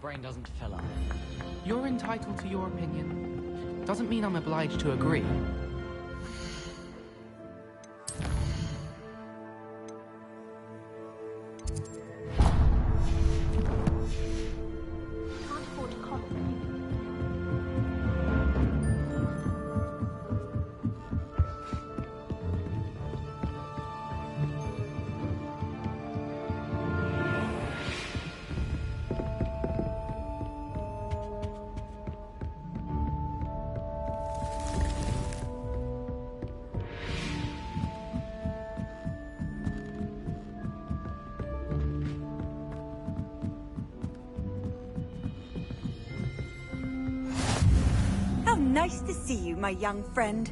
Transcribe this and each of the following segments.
brain doesn't fill up. You're entitled to your opinion. Doesn't mean I'm obliged to agree. Can't afford to call it. How nice to see you, my young friend.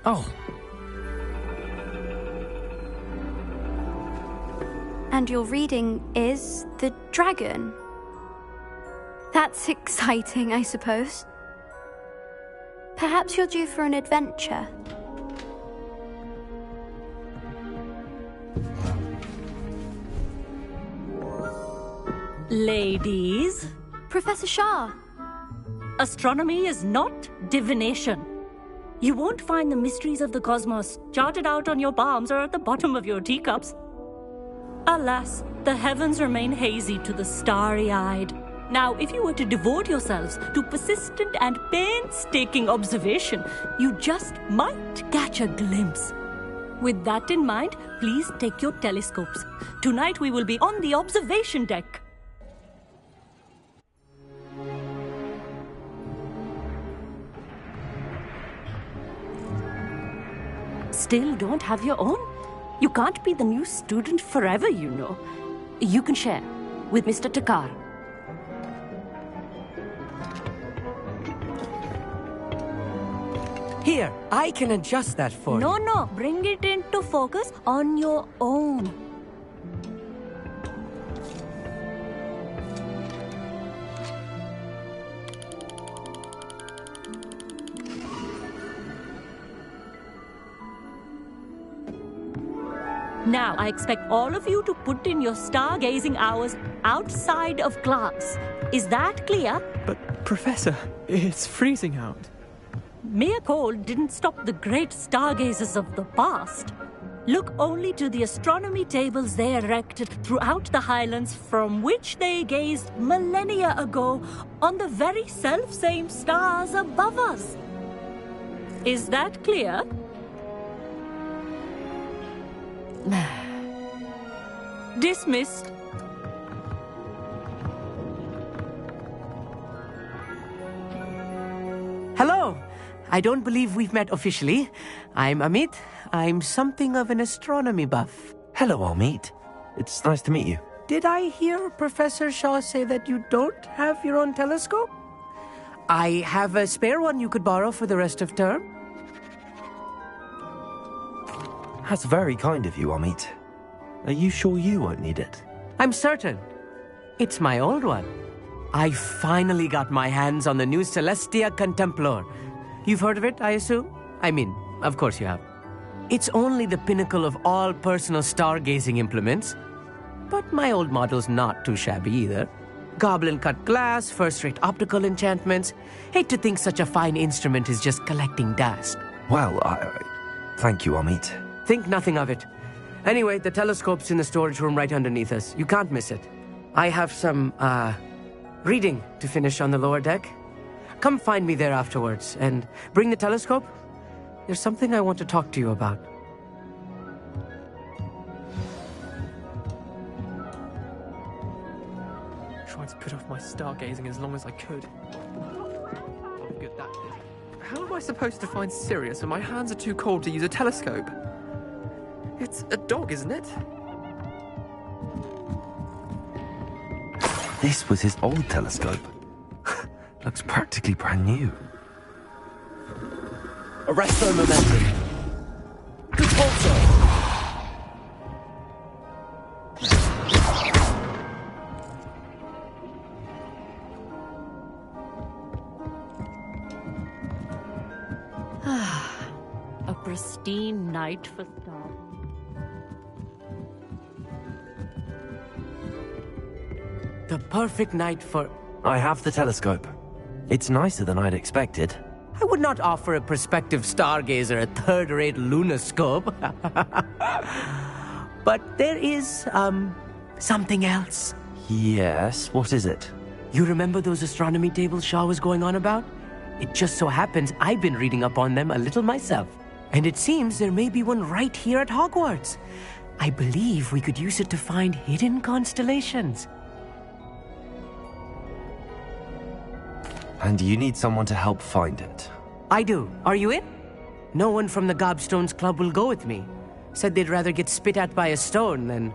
Oh, And your reading is The Dragon. That's exciting, I suppose. Perhaps you're due for an adventure. Ladies, Professor Shah. astronomy is not divination. You won't find the mysteries of the cosmos charted out on your palms or at the bottom of your teacups. Alas, the heavens remain hazy to the starry-eyed. Now, if you were to devote yourselves to persistent and painstaking observation, you just might catch a glimpse. With that in mind, please take your telescopes. Tonight we will be on the observation deck. Still don't have your own? You can't be the new student forever, you know. You can share with Mr. Takar. Here, I can adjust that for you. No, bring it into focus on your own. Now, I expect all of you to put in your stargazing hours outside of class. Is that clear? But, Professor, it's freezing out. Mere cold didn't stop the great stargazers of the past. Look only to the astronomy tables they erected throughout the highlands from which they gazed millennia ago on the very self-same stars above us. Is that clear? Dismissed. Hello. I don't believe we've met officially. I'm Amit. I'm something of an astronomy buff. Hello, Amit. It's nice to meet you. Did I hear Professor Shaw say that you don't have your own telescope? I have a spare one you could borrow for the rest of term. That's very kind of you, Amit. Are you sure you won't need it? I'm certain. It's my old one. I finally got my hands on the new Celestia Contemplor. You've heard of it, I assume? I mean, of course you have. It's only the pinnacle of all personal stargazing implements. But my old model's not too shabby either. Goblin-cut glass, first-rate optical enchantments. Hate to think such a fine instrument is just collecting dust. Well, thank you, Amit. Think nothing of it. Anyway, the telescope's in the storage room right underneath us. You can't miss it. I have some, reading to finish on the lower deck. Come find me there afterwards, and bring the telescope. There's something I want to talk to you about. Tried to put off my stargazing as long as I could. How good that is. How am I supposed to find Sirius when my hands are too cold to use a telescope? It's a dog, isn't it? This was his old telescope. Looks practically brand new. Arresto momentum. Repulsor. pristine night for stars. The perfect night for... I have the telescope. It's nicer than I'd expected. I would not offer a prospective stargazer a third-rate lunoscope. But there is, something else. Yes, what is it? You remember those astronomy tables Shaw was going on about? It just so happens I've been reading up on them a little myself. And it seems there may be one right here at Hogwarts. I believe we could use it to find hidden constellations. And you need someone to help find it. I do. Are you in? No one from the Gobstones Club will go with me. Said they'd rather get spit at by a stone than...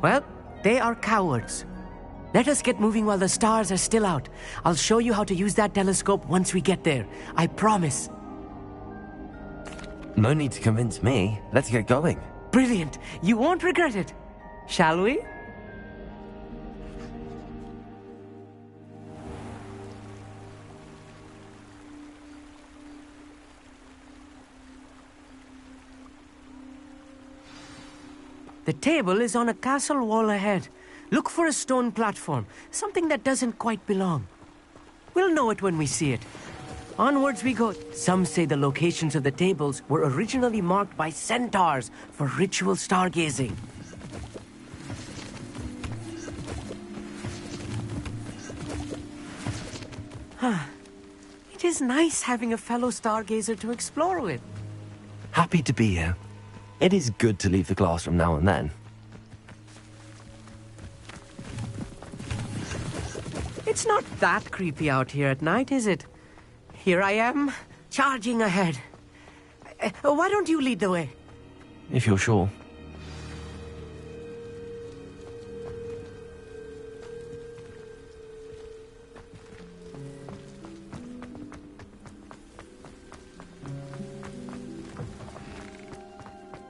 Well, they are cowards. Let us get moving while the stars are still out. I'll show you how to use that telescope once we get there. I promise. No need to convince me. Let's get going. Brilliant. You won't regret it. Shall we? The table is on a castle wall ahead. Look for a stone platform, something that doesn't quite belong. We'll know it when we see it. Onwards we go. Some say the locations of the tables were originally marked by centaurs for ritual stargazing. It is nice having a fellow stargazer to explore with. Happy to be here. It is good to leave the classroom now and then. It's not that creepy out here at night, is it? Here I am, charging ahead. Why don't you lead the way? If you're sure.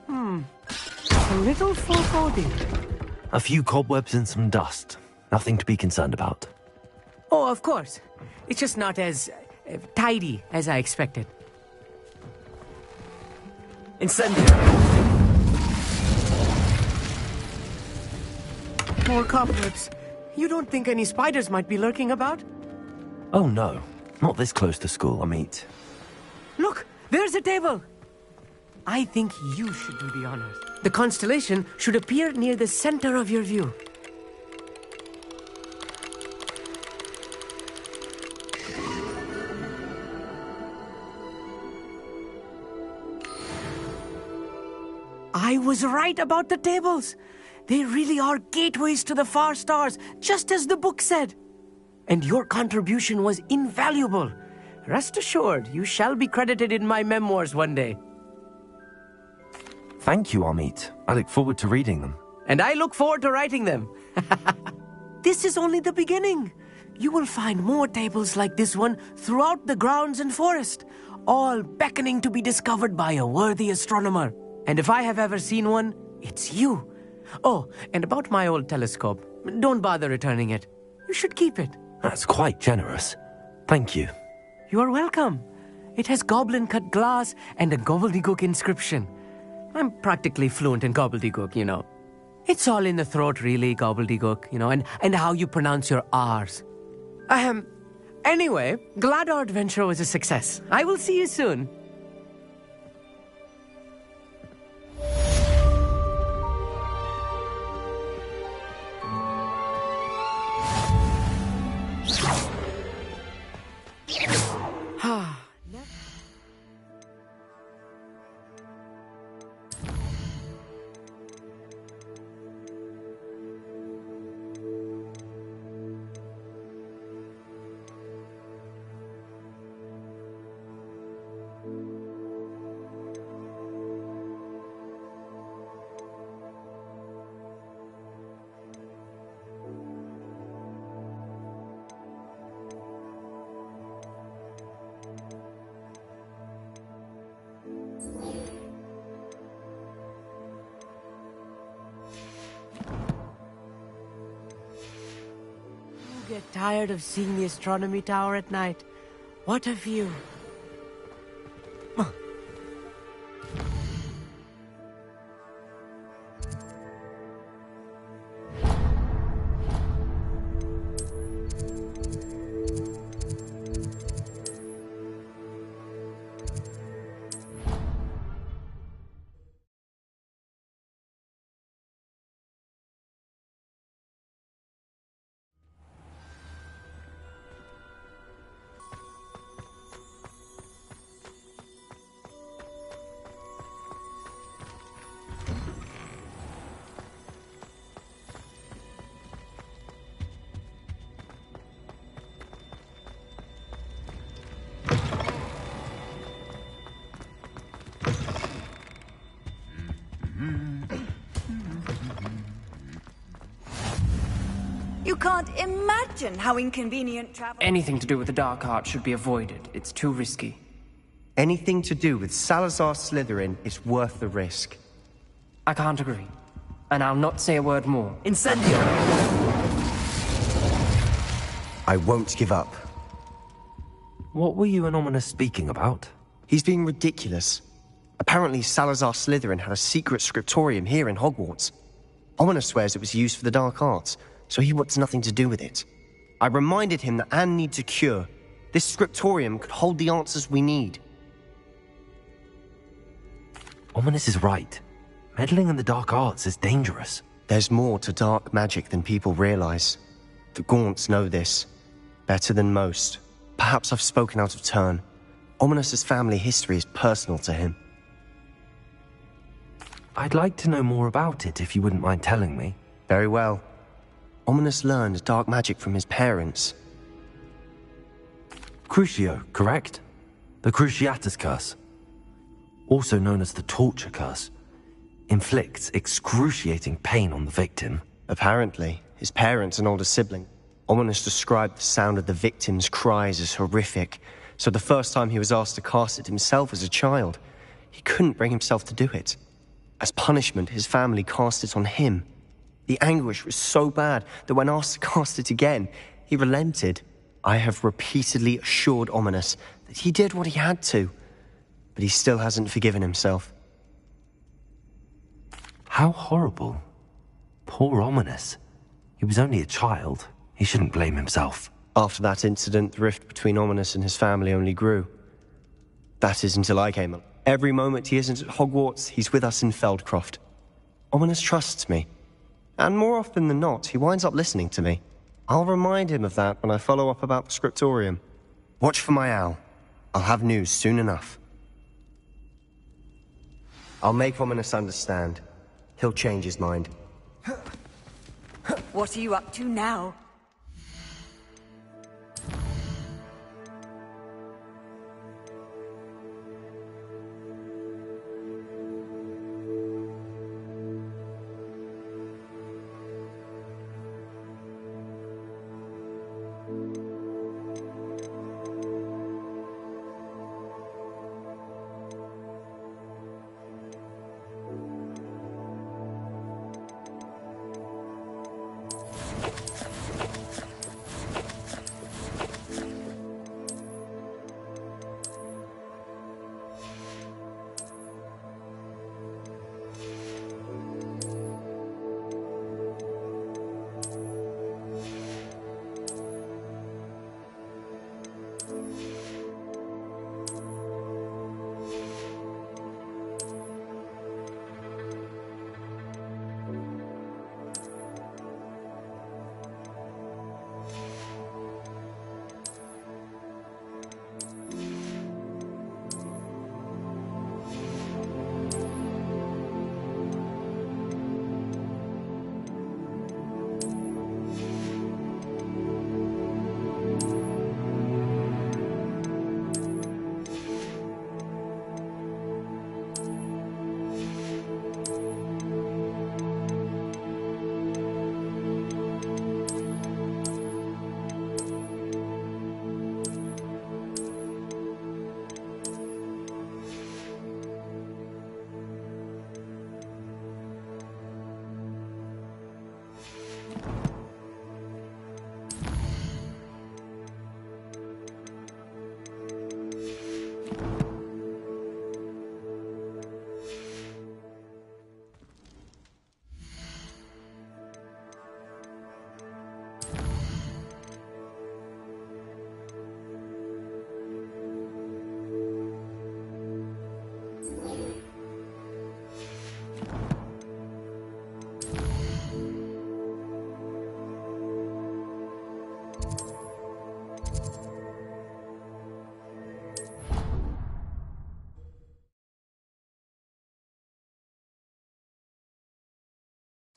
A little foreboding. A few cobwebs and some dust. Nothing to be concerned about. Oh, of course. It's just not as tidy as I expected. Incendiary! More cobwebs. You don't think any spiders might be lurking about? Oh no, not this close to school, Amit. Look, there's a table. I think you should do the honors. The constellation should appear near the center of your view. I was right about the tables. They really are gateways to the far stars, just as the book said. And your contribution was invaluable. Rest assured, you shall be credited in my memoirs one day. Thank you, Amit. I look forward to reading them. And I look forward to writing them. This is only the beginning. You will find more tables like this one throughout the grounds and forest, all beckoning to be discovered by a worthy astronomer. And if I have ever seen one, it's you. Oh, and about my old telescope, don't bother returning it. You should keep it. That's quite generous. Thank you. You are welcome. It has goblin-cut glass and a gobbledygook inscription. I'm practically fluent in gobbledygook, you know. It's all in the throat, really, gobbledygook, you know, and how you pronounce your R's. Anyway, glad our adventure was a success. I will see you soon. Get tired of seeing the astronomy tower at night. What a view. You can't imagine how inconvenient travel... Anything to do with the dark art should be avoided. It's too risky. Anything to do with Salazar Slytherin is worth the risk. I can't agree. And I'll not say a word more. Incendio! I won't give up. What were you and Ominous speaking about? He's being ridiculous. Apparently Salazar Slytherin had a secret scriptorium here in Hogwarts. Ominous swears it was used for the dark arts, so he wants nothing to do with it. I reminded him that Anne needs a cure. This scriptorium could hold the answers we need. Ominous is right. Meddling in the dark arts is dangerous. There's more to dark magic than people realize. The Gaunts know this. Better than most. Perhaps I've spoken out of turn. Ominous's family history is personal to him. I'd like to know more about it if you wouldn't mind telling me. Very well. Ominous learned dark magic from his parents. Crucio, correct? The Cruciatus Curse. Also known as the Torture Curse. Inflicts excruciating pain on the victim. Apparently, his parents and older sibling. Ominous described the sound of the victim's cries as horrific, so the first time he was asked to cast it himself as a child, he couldn't bring himself to do it. As punishment, his family cast it on him. The anguish was so bad that when asked to cast it again, he relented. I have repeatedly assured Ominous that he did what he had to, but he still hasn't forgiven himself. How horrible. Poor Ominous. He was only a child. He shouldn't blame himself. After that incident, the rift between Ominous and his family only grew. That is until I came along. Every moment he isn't at Hogwarts, he's with us in Feldcroft. Ominous trusts me. And more often than not, he winds up listening to me. I'll remind him of that when I follow up about the scriptorium. Watch for my owl. I'll have news soon enough. I'll make Ominous understand. He'll change his mind. What are you up to now?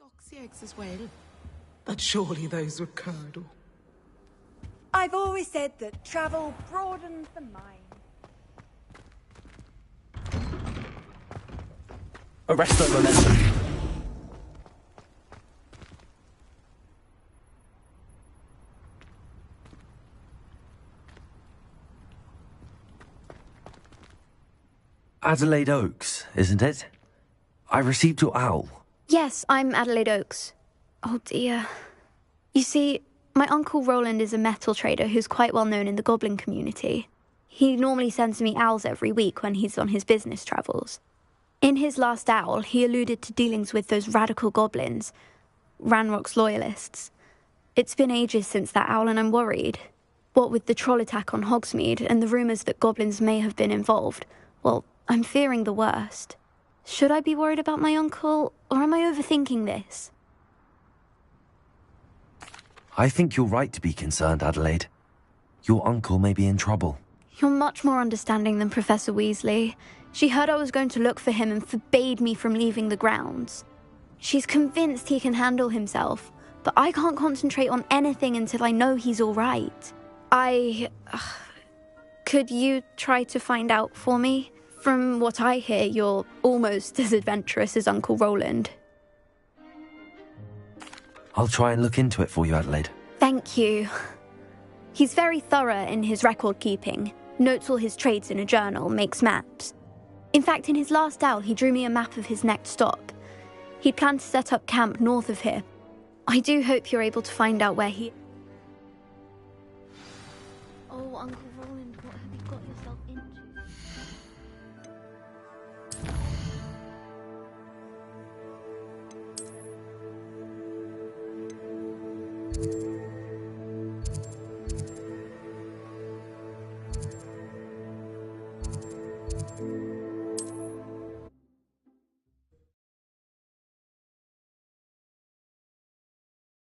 Doxy eggs as well. But surely those would curdle. I've always said that travel broadens the mind. Arrest that momentum. Adelaide Oaks, isn't it? I received your owl. Yes, I'm Adelaide Oaks. Oh dear. You see, my Uncle Roland is a metal trader who's quite well known in the goblin community. He normally sends me owls every week when he's on his business travels. In his last owl, he alluded to dealings with those radical goblins, Ranrock's loyalists. It's been ages since that owl and I'm worried. What with the troll attack on Hogsmeade and the rumours that goblins may have been involved, well, I'm fearing the worst. Should I be worried about my uncle, or am I overthinking this? I think you're right to be concerned, Adelaide. Your uncle may be in trouble. You're much more understanding than Professor Weasley. She heard I was going to look for him and forbade me from leaving the grounds. She's convinced he can handle himself, but I can't concentrate on anything until I know he's all right. Could you try to find out for me? From what I hear, you're almost as adventurous as Uncle Roland. I'll try and look into it for you, Adelaide. Thank you. He's very thorough in his record keeping, notes all his trades in a journal, makes maps. In fact, in his last owl, he drew me a map of his next stop. He planned to set up camp north of here. I do hope you're able to find out where he... Oh, Uncle Roland, what have you got yourself into?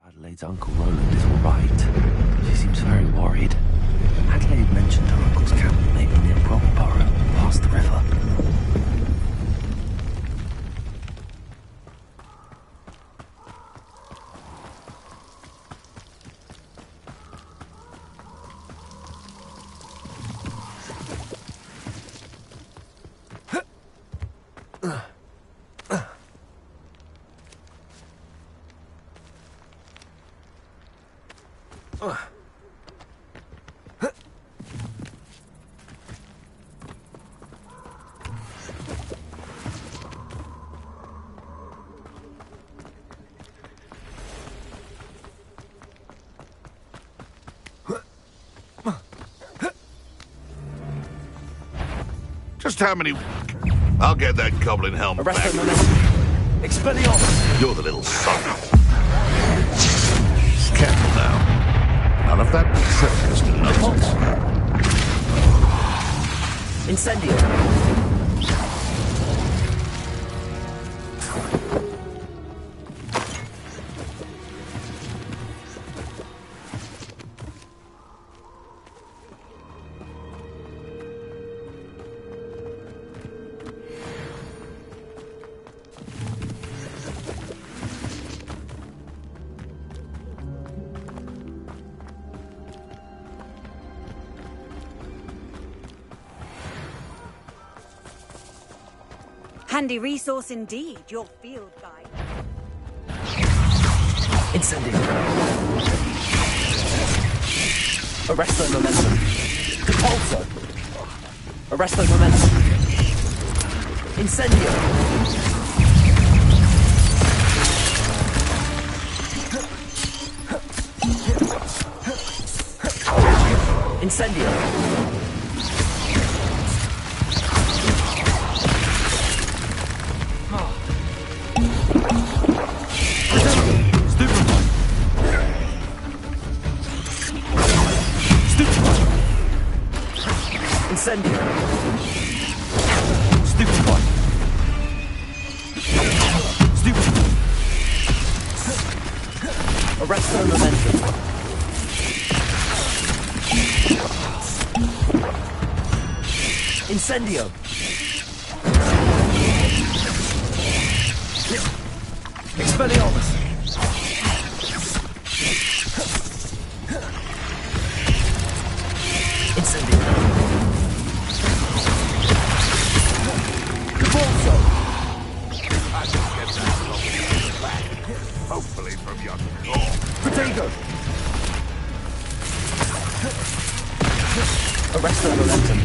Adelaide's Uncle Roland is all right. She seems very worried. Adelaide mentioned her uncle's camp may be near Bromeborough, past the river. Just how many... I'll get that goblin helm back. Arrest them, Expelliarmus! You're the little son. Careful now. None of that treacherous nonsense. Incendio! Handy resource indeed, your field guide. Incendio! Arresto momentum! Depulso! Arresto momentum! Incendio! Incendio! Incendio! Stupefy! Stupefy! Arresto momentum! Incendio! Expelliarmus! Incendio! Hopefully from your core. Protego! Arresto momentum.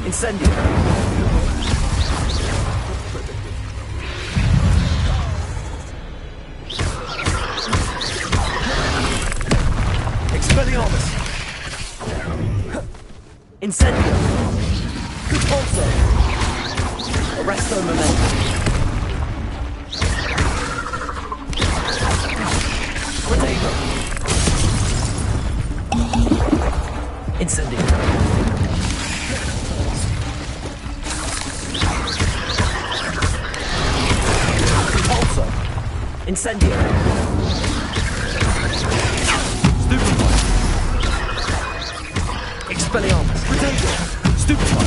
Incendio! Incendio! Repulso! Arresto momentum! Protego! Incendio! Repulso! Incendio! Stupefy! Expelliarmus! Protego! Stupefy!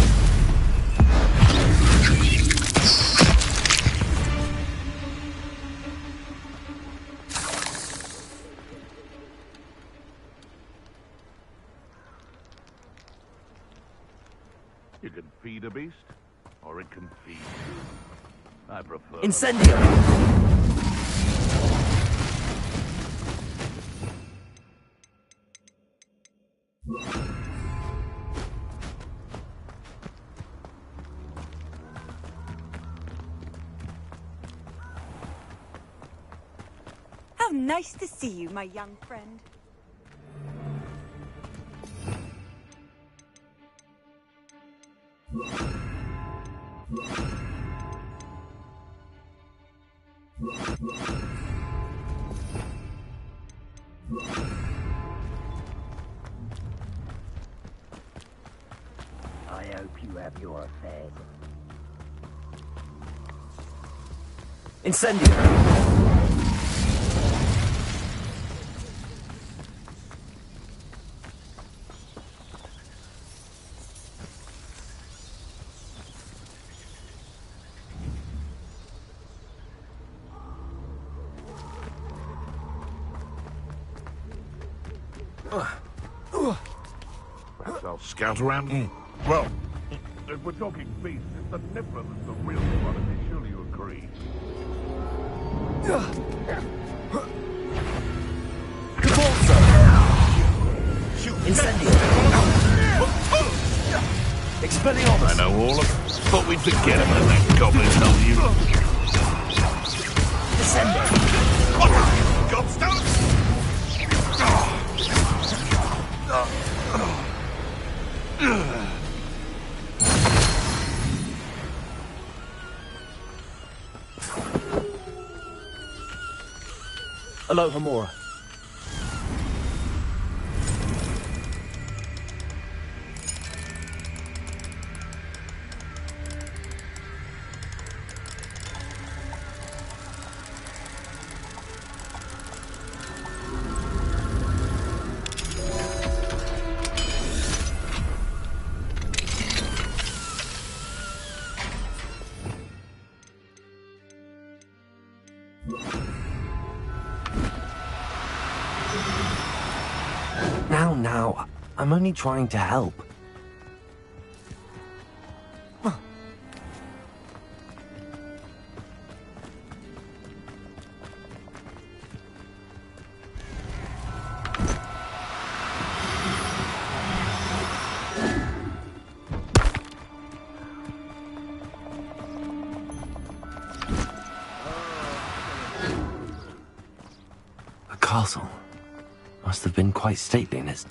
You can feed a beast, or it can feed you. I prefer... Incendio! How nice to see you, my young friend. I hope you have your fed. Incendio! Perhaps I'll scout around. Well, if we're talking beasts, it's the Niffler that's the real commodity. Surely you agree. Incendio! Expelliarmus! I know all of them. Thought we'd forget about that goblin W. Descendo! What? Gobstones? Alohomora. Now, I'm only trying to help. The castle must have been quite stately in its...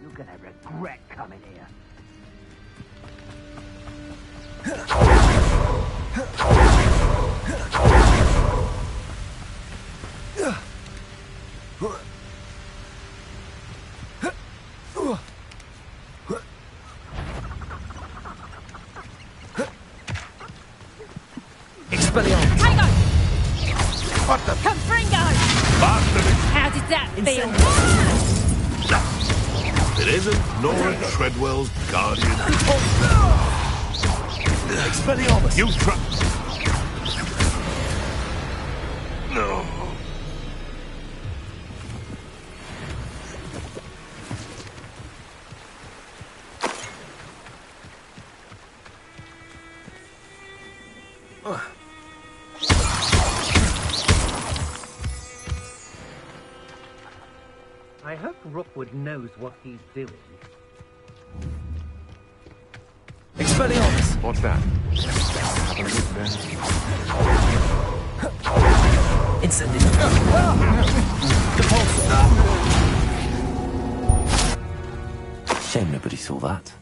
You're gonna regret coming here. Expelliarmus! Tango! What the... Confringo! Bastard! How did that feel? It isn't Nora Treadwell's guardian. Expelliarmus! You try... No. I hope Rookwood knows what he's doing. Expelliarmus! What's that? Incendio! Shame nobody saw that.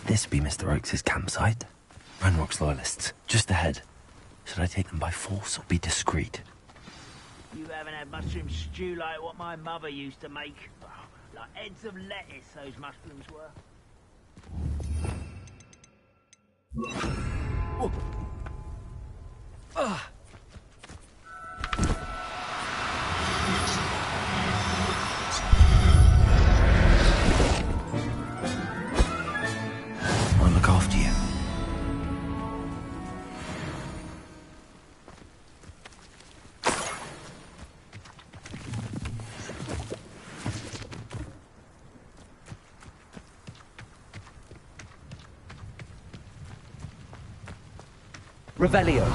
This be Mr. Oakes' campsite? Ranrock's loyalists, just ahead. Should I take them by force or be discreet? You haven't had mushroom stew like what my mother used to make. Oh, like heads of lettuce, those mushrooms were. I'll look after you. Revelio.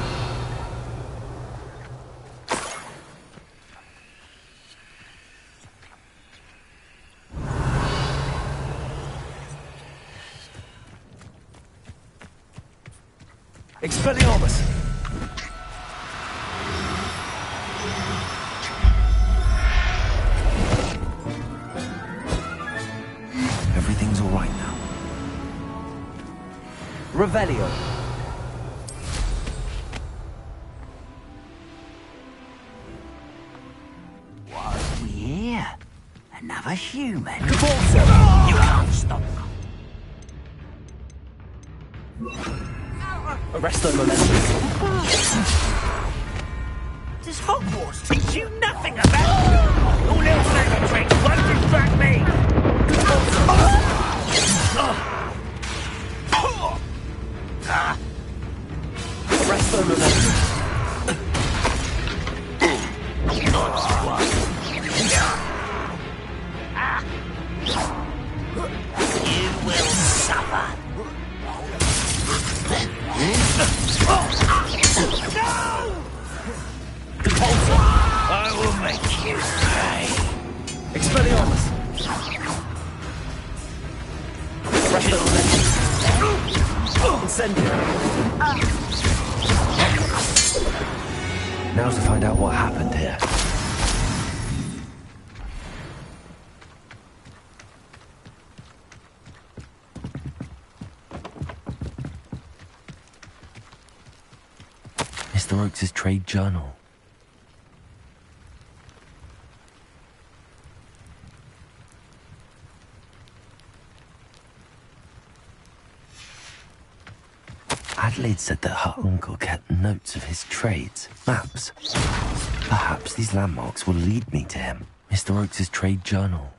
Expelliarmus! Everything's all right now. Revelio. What we hear? Another human. Cabalsa! You can't stop. Arresto momentum. Does Hogwarts teach you nothing about? Your little sailor tricks won't distract me. Arresto momentum. You will suffer. I will make you pay. Expelliarmus. Arresto momentum. Incendio. Now to find out what happened here. Mr. Oakes' trade journal. Adelaide said that her uncle kept notes of his trades, maps. Perhaps these landmarks will lead me to him. Mr. Oakes' trade journal.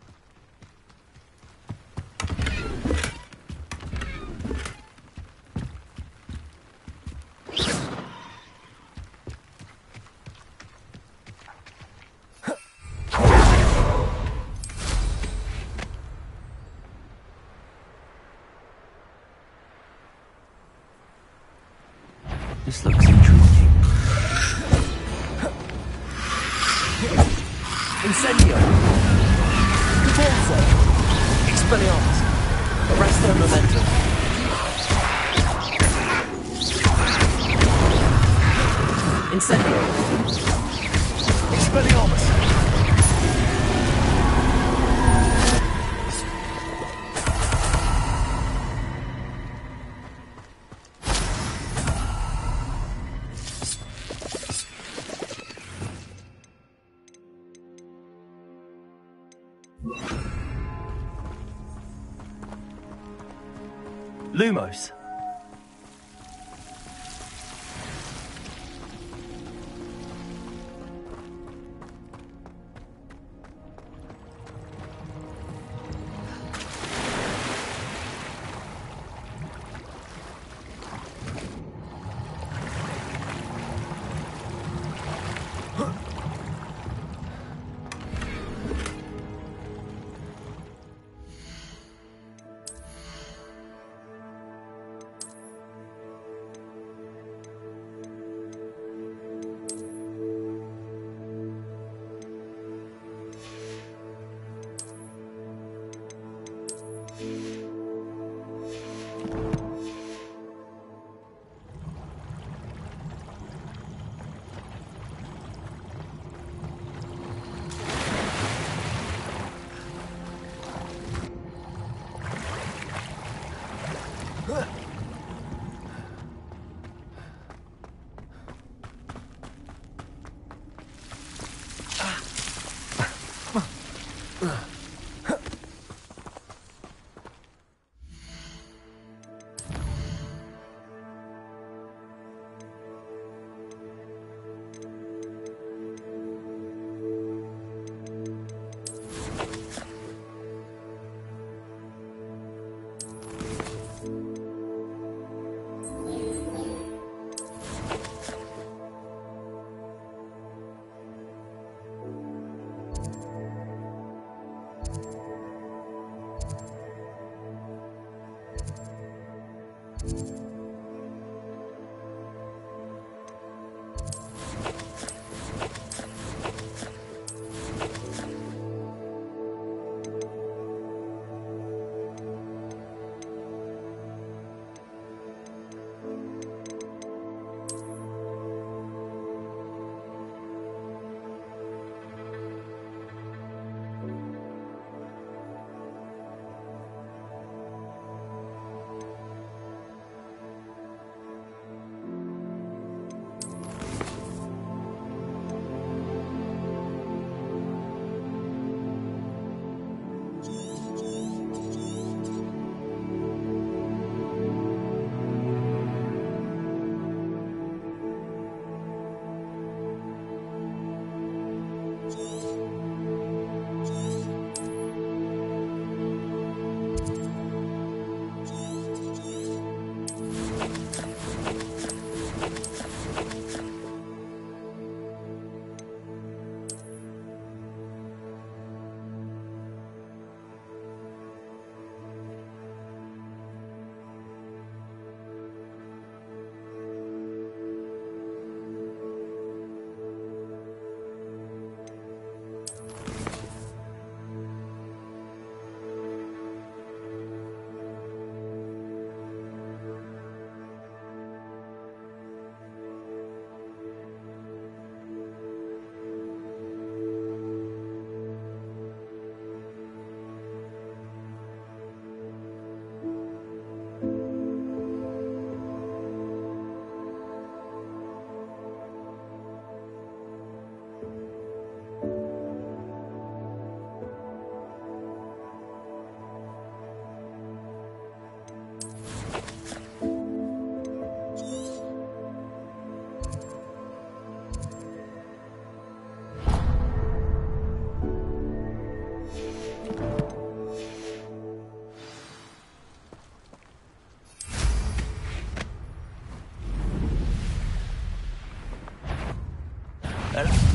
This looks intriguing. Incendio. Cabalsa. Expelliarmus. Arresto momentum. Incendio. Expelliarmus. Lumos.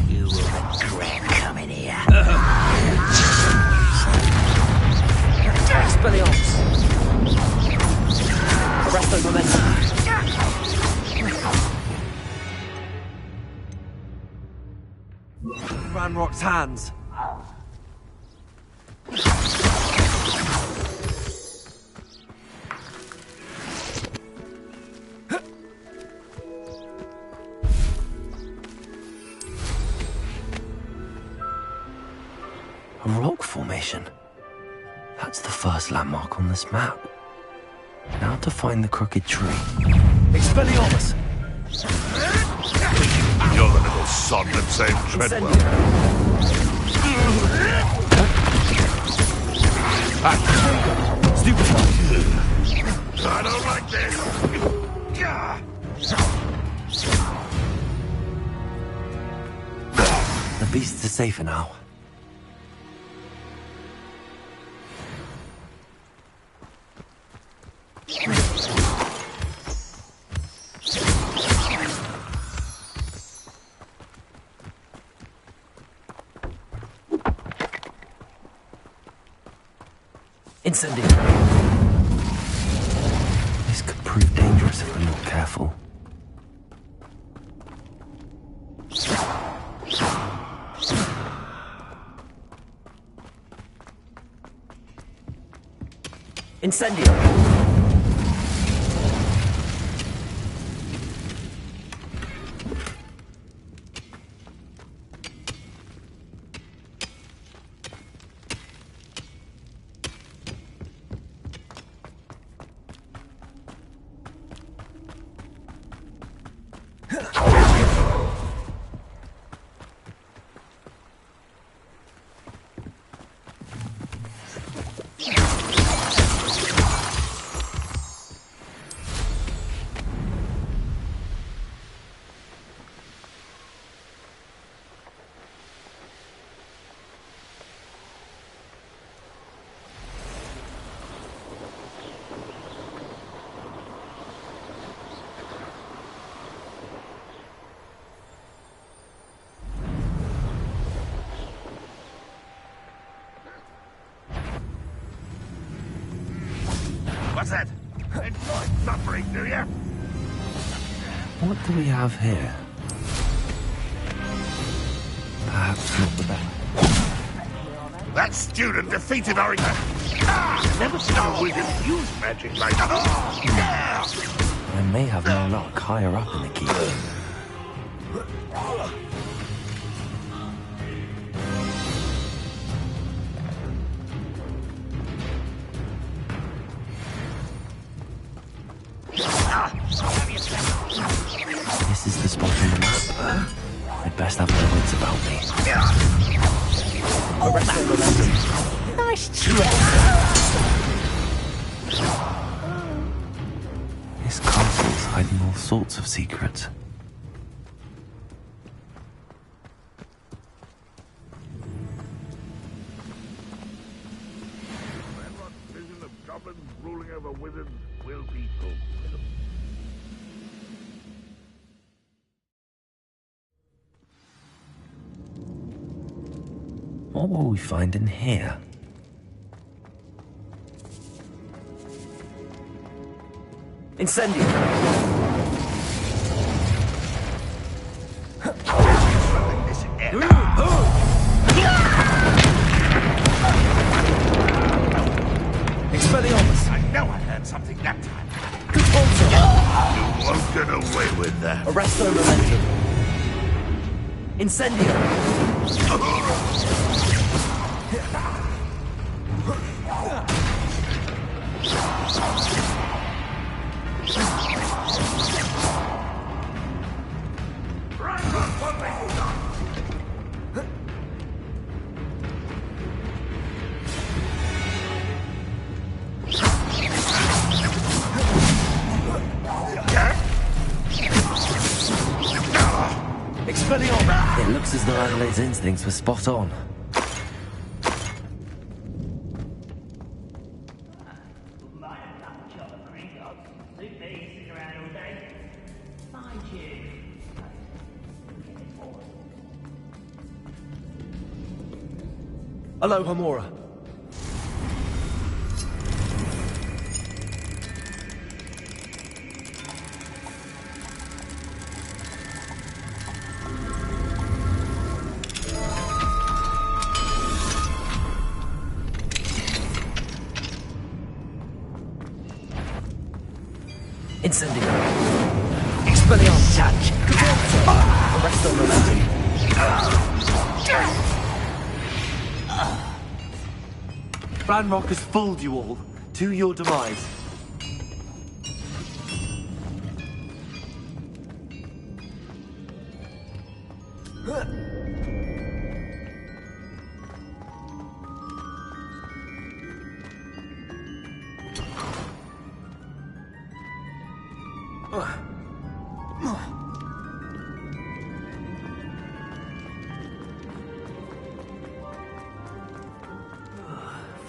You will regret coming here. Expelliarmus! Arresto momentum. Ranrock's hands. A rock formation. That's the first landmark on this map. Now to find the crooked tree. Expelliarmus! You're the little sod that saved Treadwell. I don't like this. The beasts are safer now. Incendiary. This could prove dangerous if we're not careful. Incendiary. What's that? Enjoy suffering, do you? What do we have here? Perhaps not the best. That student defeated our... Never seen a wizard use magic like that. I may have more luck higher up in the keep. This is the spot on the map. I'd best have my wits about me. Nice try. This castle's hiding all sorts of secrets. Vision of goblins ruling over wizards will be true. What will we find in here? Incendiary! Expelliarmus! I know I heard something that time. Control. You won't get away with that. Arresto momentum. Incendiary! It looks as though Adelaide's instincts were spot on. Hello, Hamora. Incendiary. Expelliarmus. Touch. Arresto momentum. Ranrock has fooled you all, to your demise.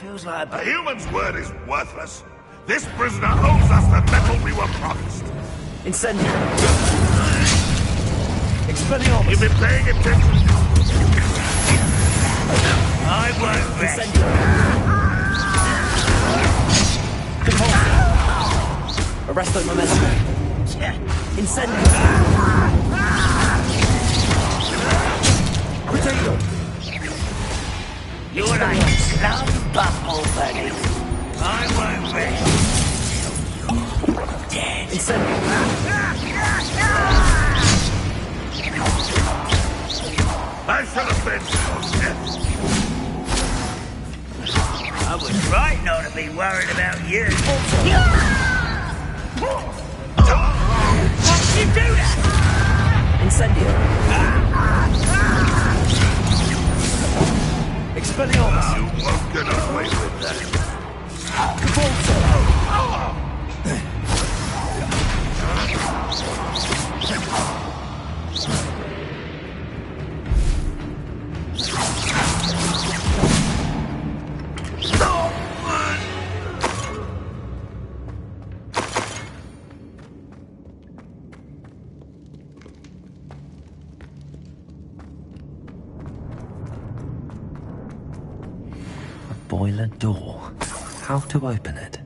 Feels like A human's word is worthless. This prisoner owes us the metal we were promised. Incendio. Expelliarmus. You've been paying attention? I won't rest. Incendio. Compulsion. Arresto momentum. Incendio. Potato. You're like slum bumble bunny. I won't rest till you're dead. Incendio. I should have been so dead. I was right not to be worried about you. Why did you do that? Incendio. Expelliarmus. You won't get away with that. Compulsion. Boiler door. How to open it?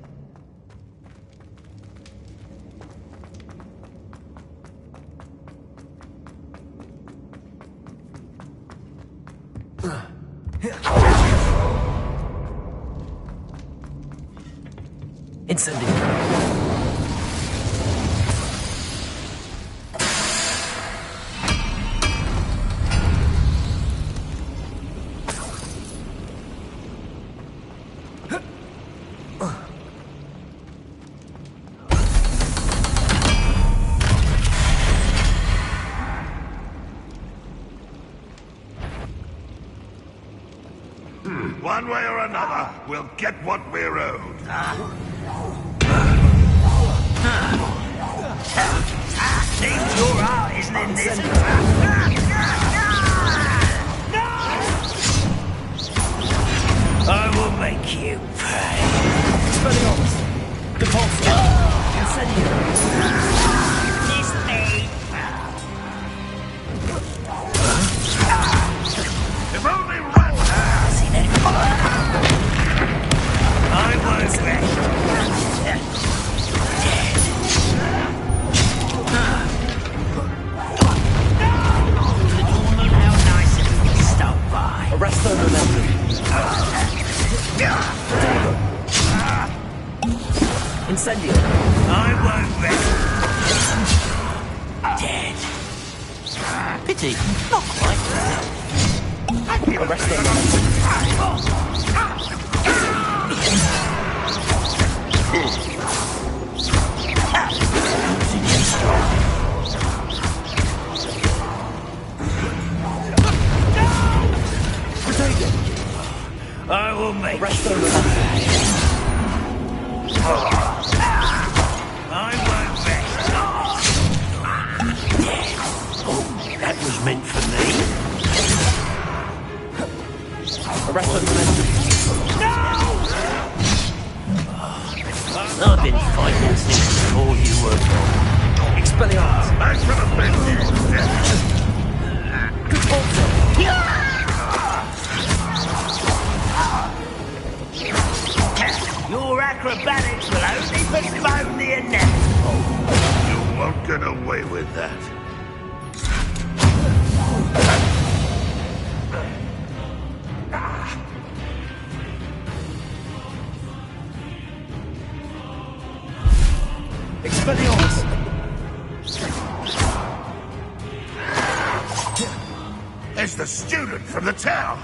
Incendio. One way or another, we'll get what we're owed. Seems your art isn't in this. I will make you pay. Expelliarmus. Compulsion. Incendio. This me. If only one. See that? I won't rest. How nice of you to stop by. Arresto momentum. Incendio. I won't rest. Dead. Pity. Not quite. Arresto momentum. Potato. I will make Arresto you momentum. pay. I won't rest. Dead. Oh, that was meant for me. Arresto momentum. I've been fighting since before you were born. Expelliarmus. I should have been dead. Compulsion. Your acrobatics will only postpone the inevitable. You won't get away with that. Expelliarmus. It's the student from the town.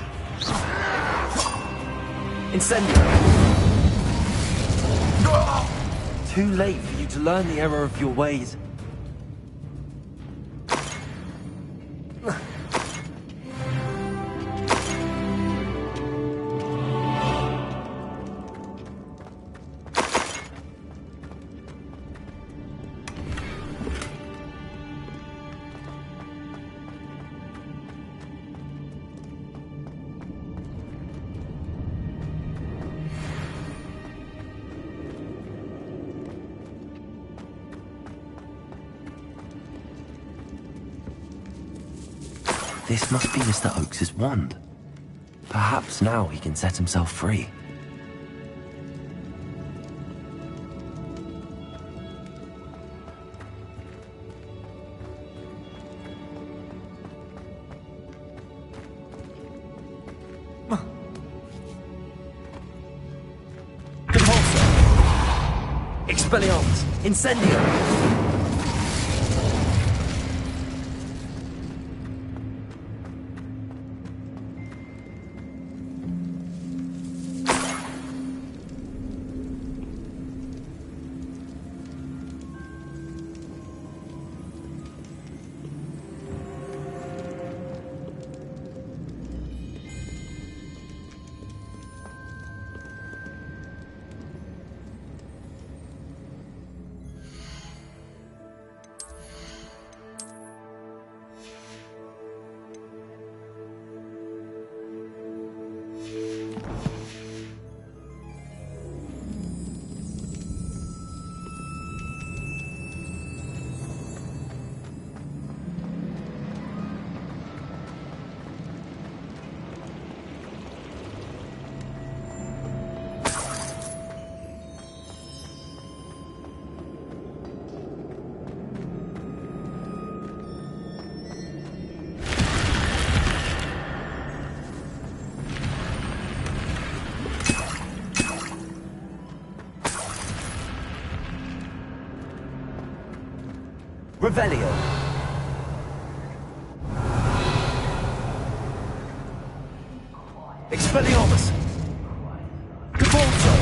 Incendio. Too late for you to learn the error of your ways. This must be Mr. Oakes's wand. Perhaps now he can set himself free. Expelliarmus! Incendio! Revelio. Expelliarmus. Cabalto.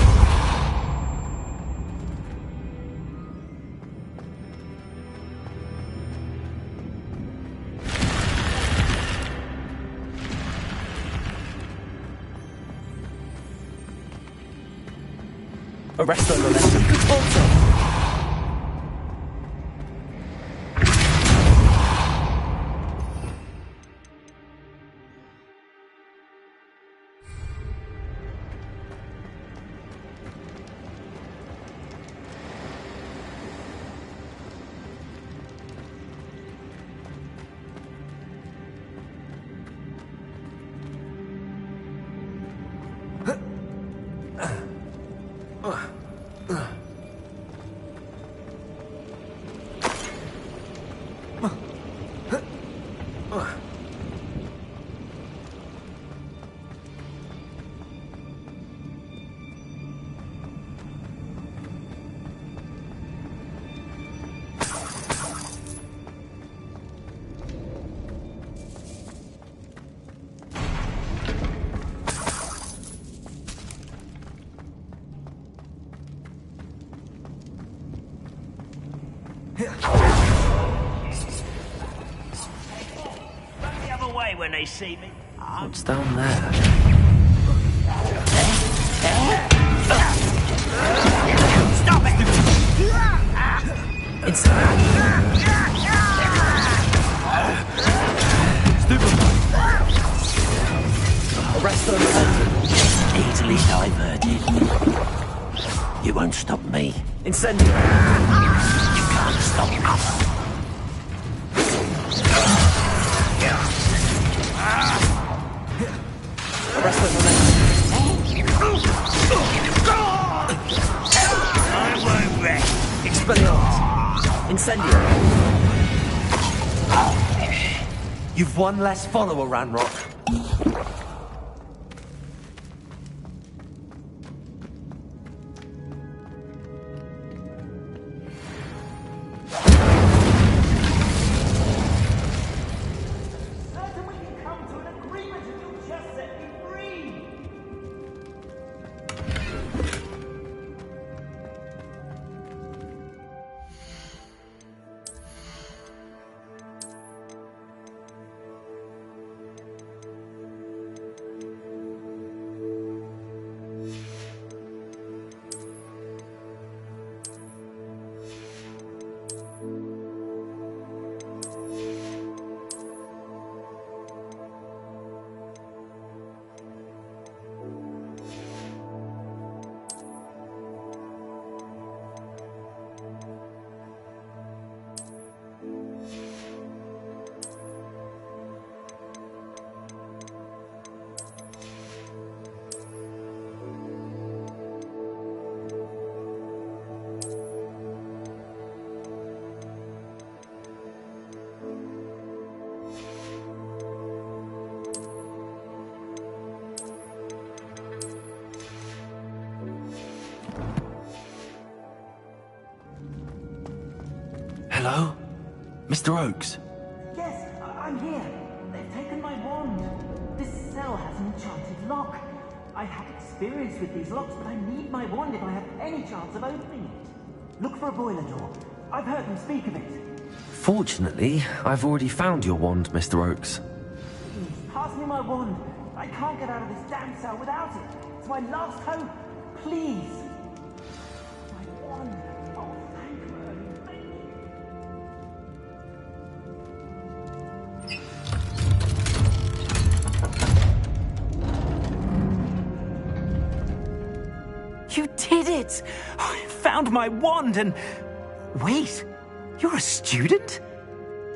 Arresto momentum. Cabalto. Run the other way when they see me. What's down there? Stop it! Inside. Arresto momentum. Easily diverted. You won't stop me. Incendio. You can't stop us. Arresto momentum. I won't wreck. Expelliarmus. Incendio. You've one less follower, Ranrock. Hello? Mr. Oakes? Yes, I'm here. They've taken my wand. This cell has an enchanted lock. I have experience with these locks, but I need my wand if I have any chance of opening it. Look for a boiler door. I've heard them speak of it. Fortunately, I've already found your wand, Mr. Oakes. Please, pass me my wand. I can't get out of this damn cell without it. It's my last hope. Please. My wand. Oh, thank you, Merlin. Thank you. You did it! I found my wand and... Wait, you're a student?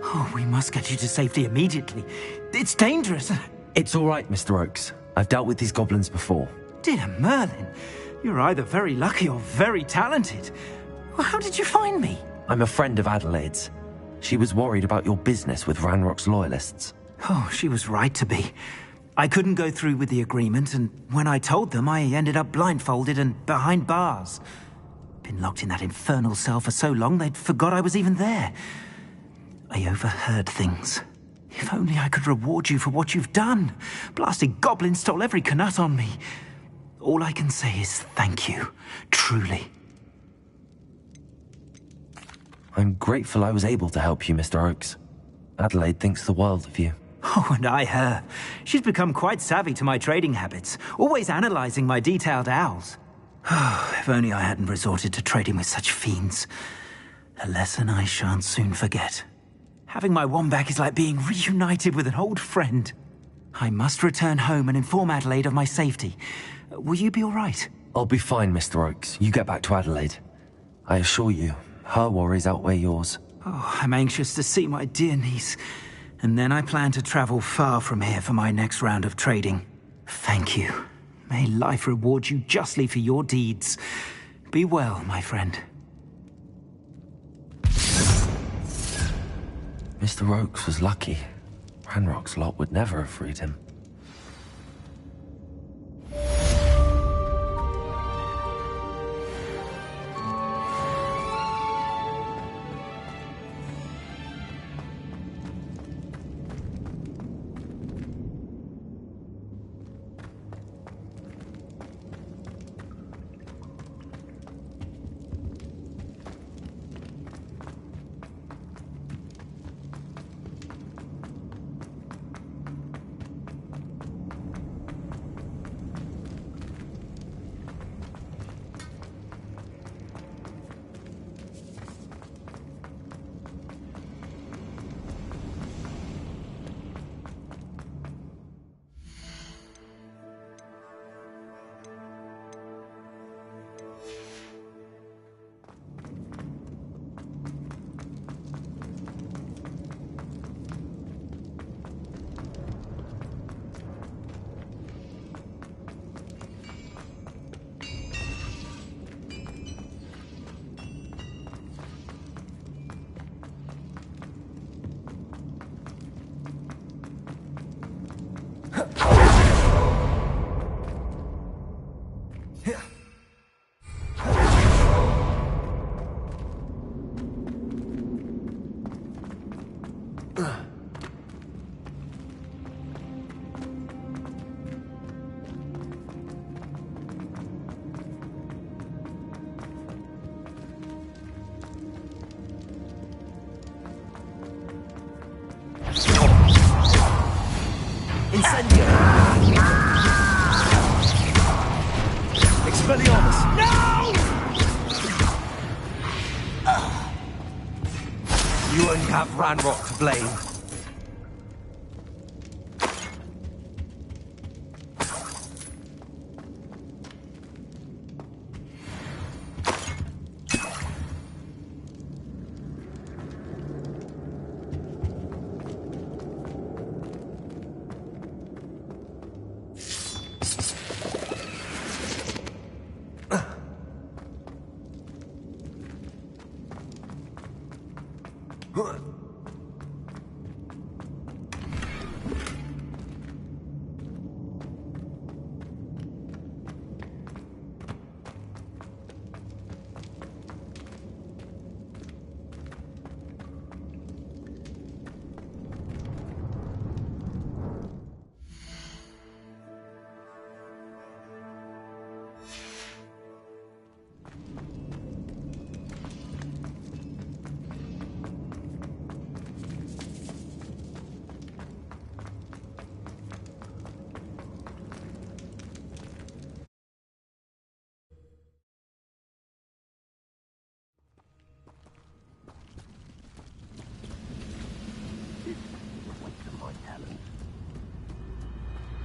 Oh, we must get you to safety immediately. It's dangerous. It's all right, Mr. Oakes. I've dealt with these goblins before. Dear Merlin, you're either very lucky or very talented. Well, how did you find me? I'm a friend of Adelaide's. She was worried about your business with Ranrock's loyalists. Oh, she was right to be. I couldn't go through with the agreement, and when I told them, I ended up blindfolded and behind bars. Been locked in that infernal cell for so long, they'd forgot I was even there. I overheard things. If only I could reward you for what you've done. Blasted goblins stole every Knut on me. All I can say is thank you, truly. I'm grateful I was able to help you, Mr. Oakes. Adelaide thinks the world of you. Oh, and I her. She's become quite savvy to my trading habits, always analyzing my detailed owls. If only I hadn't resorted to trading with such fiends. A lesson I shan't soon forget. Having my wand back is like being reunited with an old friend. I must return home and inform Adelaide of my safety. Will you be all right? I'll be fine, Mr. Oakes. You get back to Adelaide. I assure you, her worries outweigh yours. Oh, I'm anxious to see my dear niece. And then I plan to travel far from here for my next round of trading. Thank you. May life reward you justly for your deeds. Be well, my friend. Mr. Oakes was lucky. Ranrock's lot would never have freed him. You only have Ranrock to blame.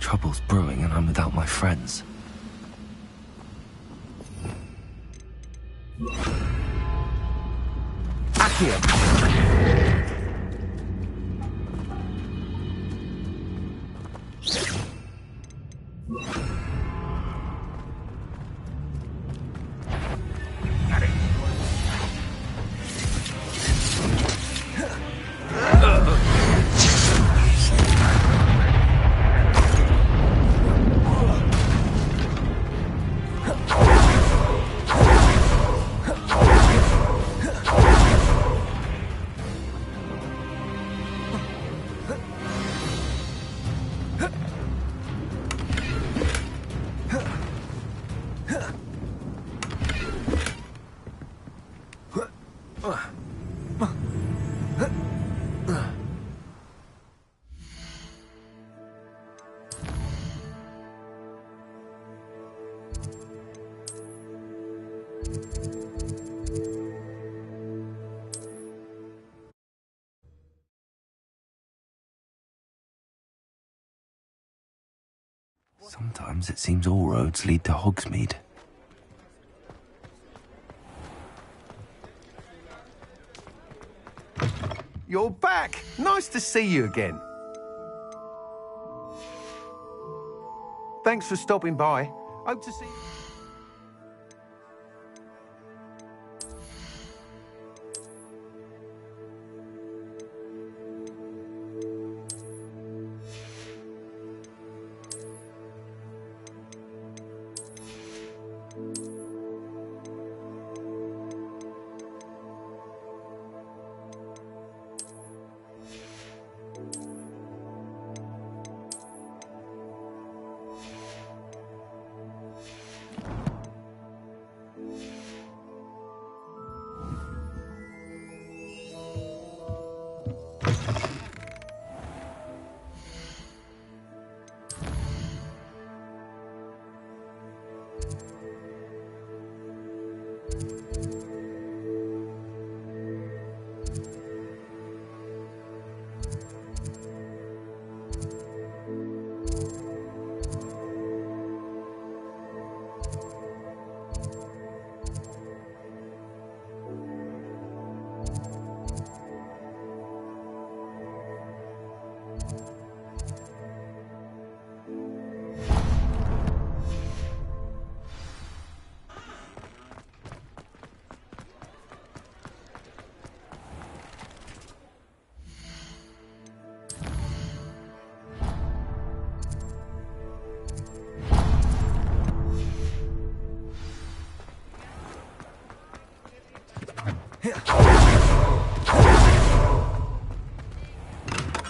Trouble's brewing and I'm without my friends. Sometimes it seems all roads lead to Hogsmeade. You're back! Nice to see you again. Thanks for stopping by. Hope to see you.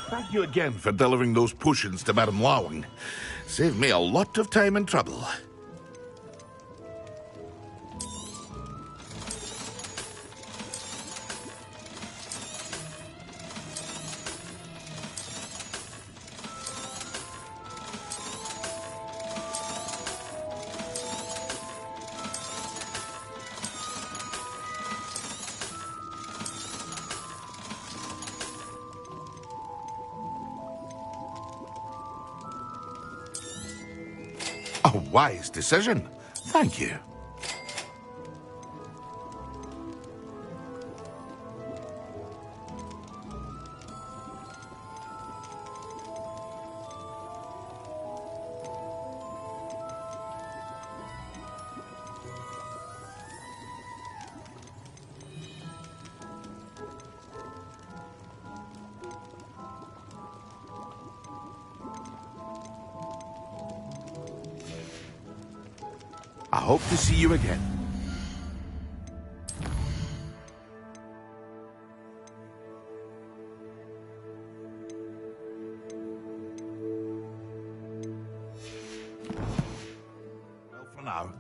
Thank you again for delivering those potions to Madame Lawing. Saved me a lot of time and trouble. A wise decision. Thank you. I hope to see you again. Well, for now.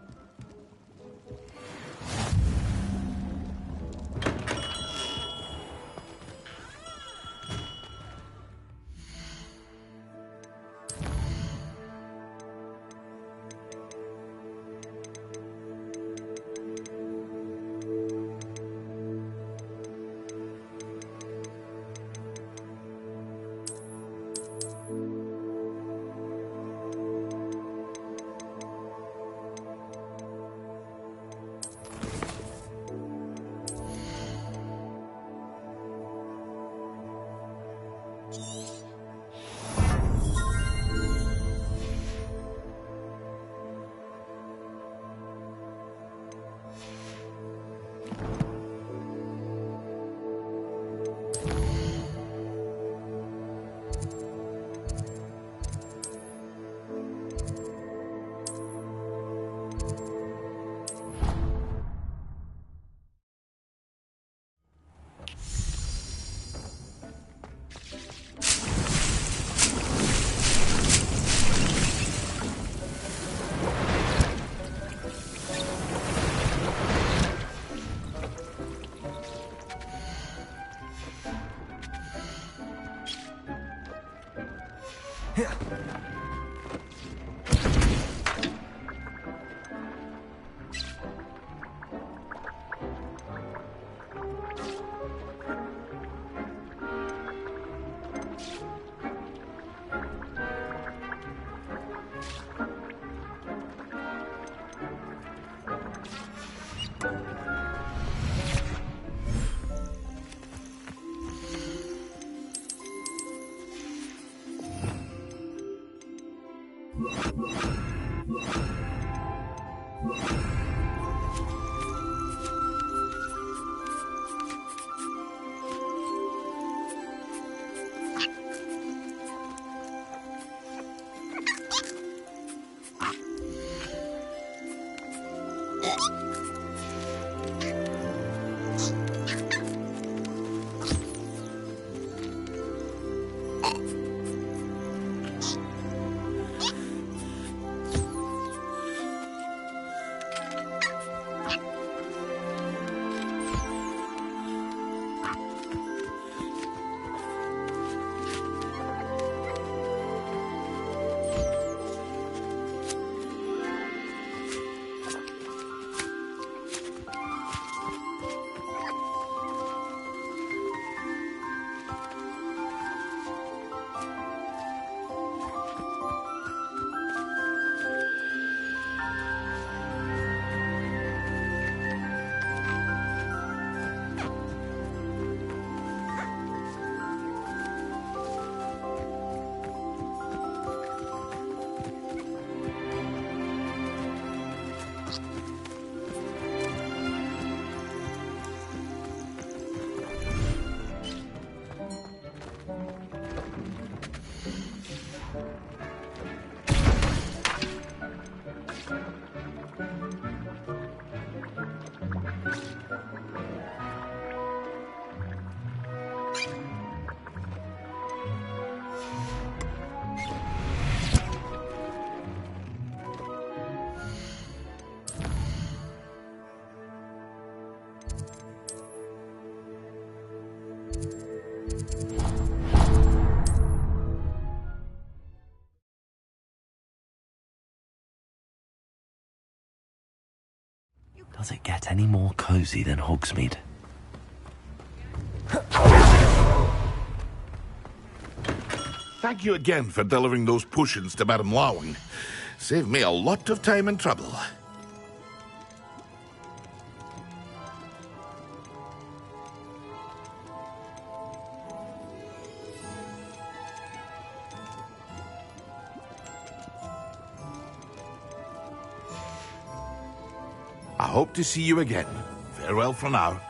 Does it get any more cozy than Hogsmeade? Thank you again for delivering those potions to Madame Lawing. Saved me a lot of time and trouble. I hope to see you again. Farewell for now.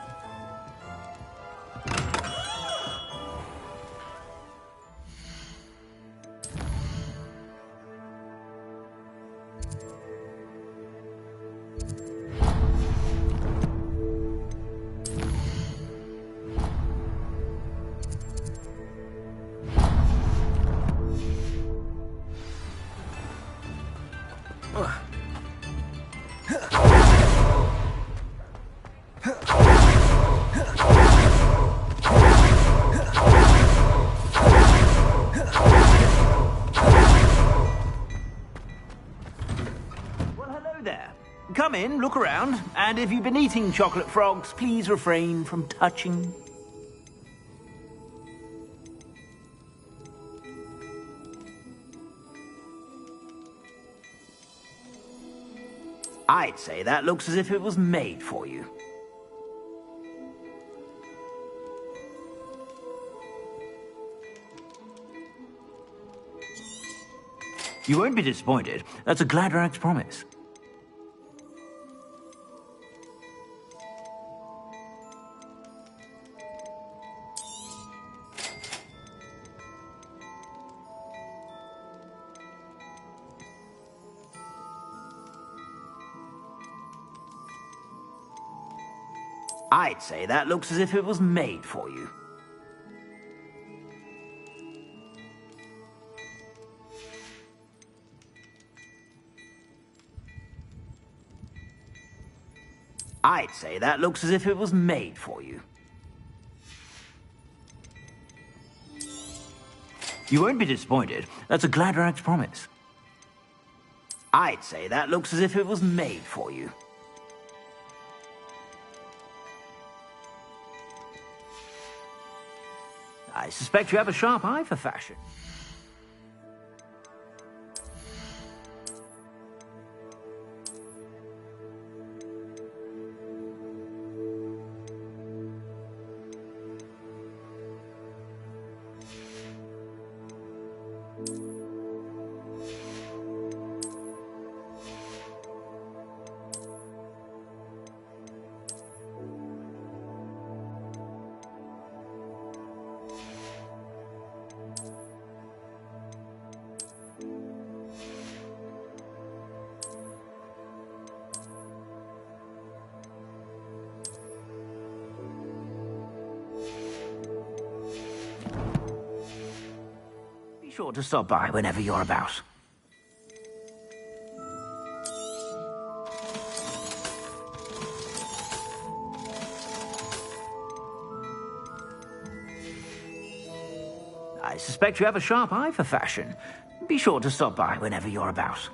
Come in, look around, and if you've been eating chocolate frogs, please refrain from touching. I'd say that looks as if it was made for you. You won't be disappointed. That's a Gladrag's promise. I'd say that looks as if it was made for you. I'd say that looks as if it was made for you. You won't be disappointed. That's a Gladrag's promise. I'd say that looks as if it was made for you. I suspect you have a sharp eye for fashion. sure to stop by whenever you're about. I suspect you have a sharp eye for fashion. Be sure to stop by whenever you're about.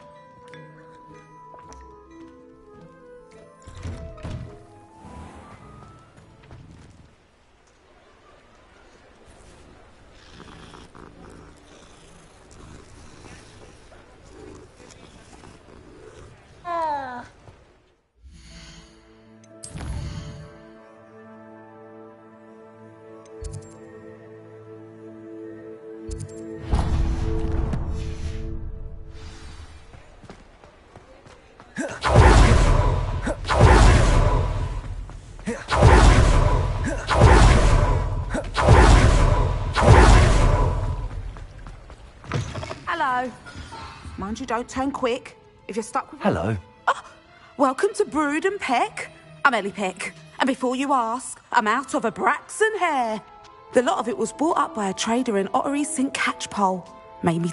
Hello. Mind you don't turn quick. If you're stuck with... Hello. Oh, welcome to Brood and Peck. I'm Ellie Peck. And before you ask, I'm out of a Braxton hair. The lot of it was bought up by a trader in Ottery St. Catchpole. Made me